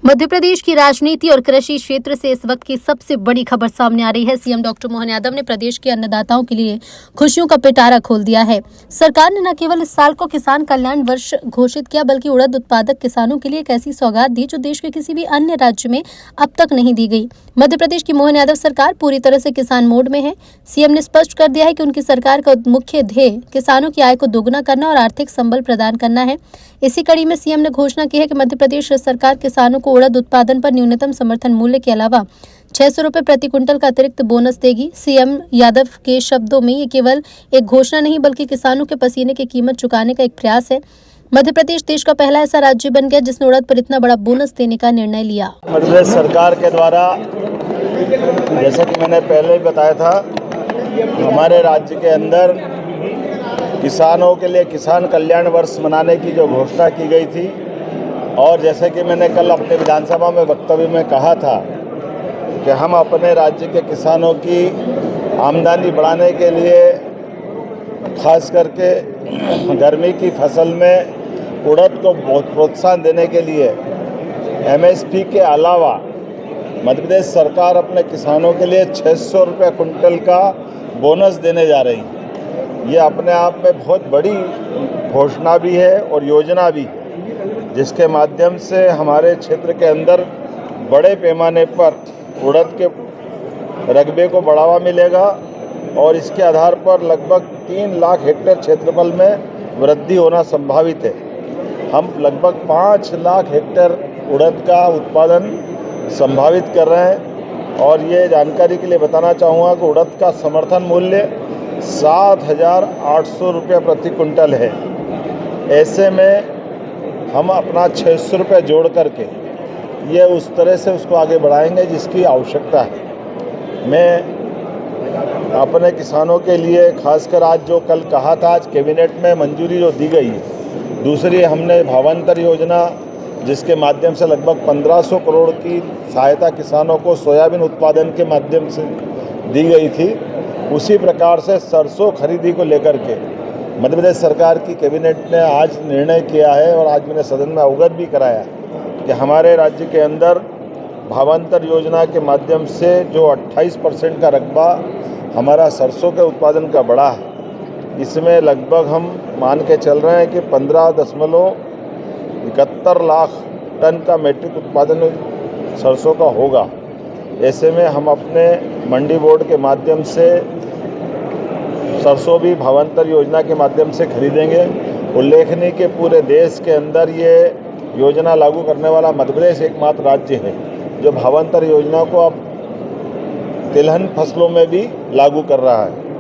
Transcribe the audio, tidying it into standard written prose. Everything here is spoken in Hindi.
मध्य प्रदेश की राजनीति और कृषि क्षेत्र से इस वक्त की सबसे बड़ी खबर सामने आ रही है। सीएम डॉक्टर मोहन यादव ने प्रदेश के अन्नदाताओं के लिए खुशियों का पिटारा खोल दिया है। सरकार ने न केवल इस साल को किसान कल्याण वर्ष घोषित किया, बल्कि उड़द उत्पादक किसानों के लिए एक ऐसी सौगात दी जो देश के किसी भी अन्य राज्य में अब तक नहीं दी गई। मध्य प्रदेश की मोहन यादव सरकार पूरी तरह से किसान मोड में है। सीएम ने स्पष्ट कर दिया है कि उनकी सरकार का मुख्य ध्येय किसानों की आय को दोगुना करना और आर्थिक संबल प्रदान करना है। इसी कड़ी में सीएम ने घोषणा की है कि मध्य प्रदेश सरकार किसानों को उड़द उत्पादन पर न्यूनतम समर्थन मूल्य के अलावा 600 रुपए प्रति क्विंटल का अतिरिक्त बोनस देगी। सीएम यादव के शब्दों में ये केवल एक घोषणा नहीं, बल्कि किसानों के पसीने की कीमत चुकाने का एक प्रयास है। मध्य प्रदेश देश का पहला ऐसा राज्य बन गया जिसने उड़द पर इतना बड़ा बोनस देने का निर्णय लिया। मध्य प्रदेश सरकार के द्वारा, जैसा कि मैंने पहले ही बताया था, हमारे राज्य के अंदर किसानों के लिए किसान कल्याण वर्ष मनाने की जो घोषणा की गई थी, और जैसे कि मैंने कल अपने विधानसभा में वक्तव्य में कहा था कि हम अपने राज्य के किसानों की आमदनी बढ़ाने के लिए, खास करके गर्मी की फसल में उड़द को बहुत प्रोत्साहन देने के लिए एमएसपी के अलावा मध्य प्रदेश सरकार अपने किसानों के लिए 600 रुपये कुंटल का बोनस देने जा रही है। ये अपने आप में बहुत बड़ी घोषणा भी है और योजना भी है, जिसके माध्यम से हमारे क्षेत्र के अंदर बड़े पैमाने पर उड़द के रकबे को बढ़ावा मिलेगा और इसके आधार पर लगभग 3 लाख हेक्टेयर क्षेत्रफल में वृद्धि होना संभावित है। हम लगभग 5 लाख हेक्टेयर उड़द का उत्पादन संभावित कर रहे हैं और ये जानकारी के लिए बताना चाहूँगा कि उड़द का समर्थन मूल्य 7,800 रुपये प्रति क्विंटल है। ऐसे में हम अपना 600 रुपये जोड़ करके ये उस तरह से उसको आगे बढ़ाएंगे जिसकी आवश्यकता है। मैं अपने किसानों के लिए खासकर आज जो कल कहा था, आज कैबिनेट में मंजूरी जो दी गई है। दूसरी, हमने भावांतर योजना जिसके माध्यम से लगभग 1500 करोड़ की सहायता किसानों को सोयाबीन उत्पादन के माध्यम से दी गई थी, उसी प्रकार से सरसों खरीदी को लेकर के मध्य प्रदेश सरकार की कैबिनेट ने आज निर्णय किया है और आज मैंने सदन में अवगत भी कराया कि हमारे राज्य के अंदर भावांतर योजना के माध्यम से जो 28% का रकबा हमारा सरसों के उत्पादन का बढ़ा है, इसमें लगभग हम मान के चल रहे हैं कि 15.71 लाख टन का मैट्रिक उत्पादन सरसों का होगा। ऐसे में हम अपने मंडी बोर्ड के माध्यम से सरसों भी भावांतर योजना के माध्यम से खरीदेंगे। उल्लेखनीय कि पूरे देश के अंदर ये योजना लागू करने वाला मध्य प्रदेश एकमात्र राज्य है जो भावांतर योजना को अब तिलहन फसलों में भी लागू कर रहा है।